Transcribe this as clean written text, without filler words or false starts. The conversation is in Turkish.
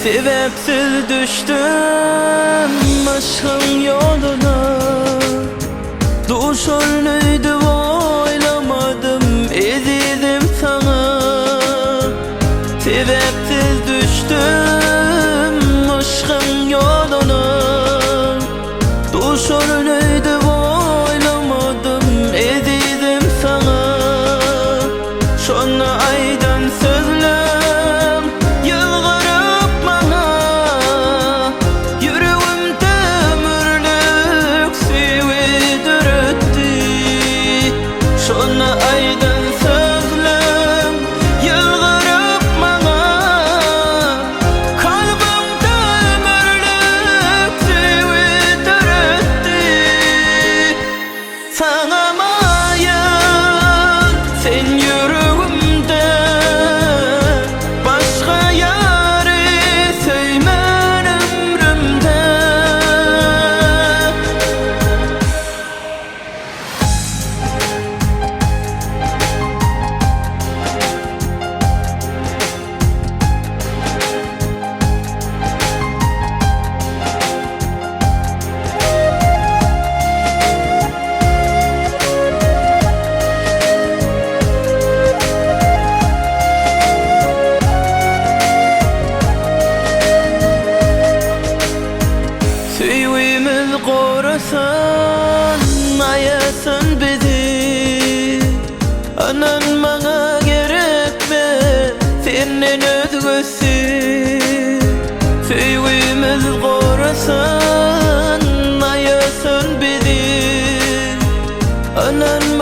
Sebepsiz düştüm aşkın yoluna. Duş ölüydü oylamadım, ezildim sana. Sebepsiz düştüm aşkın yoluna. Duş ölüydü oylamadım, ezildim sana. Şonu aydan sözlem yılgırıp bana. Yüreğimde ömürlük sevidir etti. Şonu aydan sözlem yılgırıp bana. Kalbimde ömürlük sevidir etti. Sana mayın sen yüreğimde, başka yâri sevmen ömrümde. Süyümüz korusan, ayasın bizi. Anan bana gerekme, senin özgüsü. Süyümüz korusan, ayasın bizi. Anan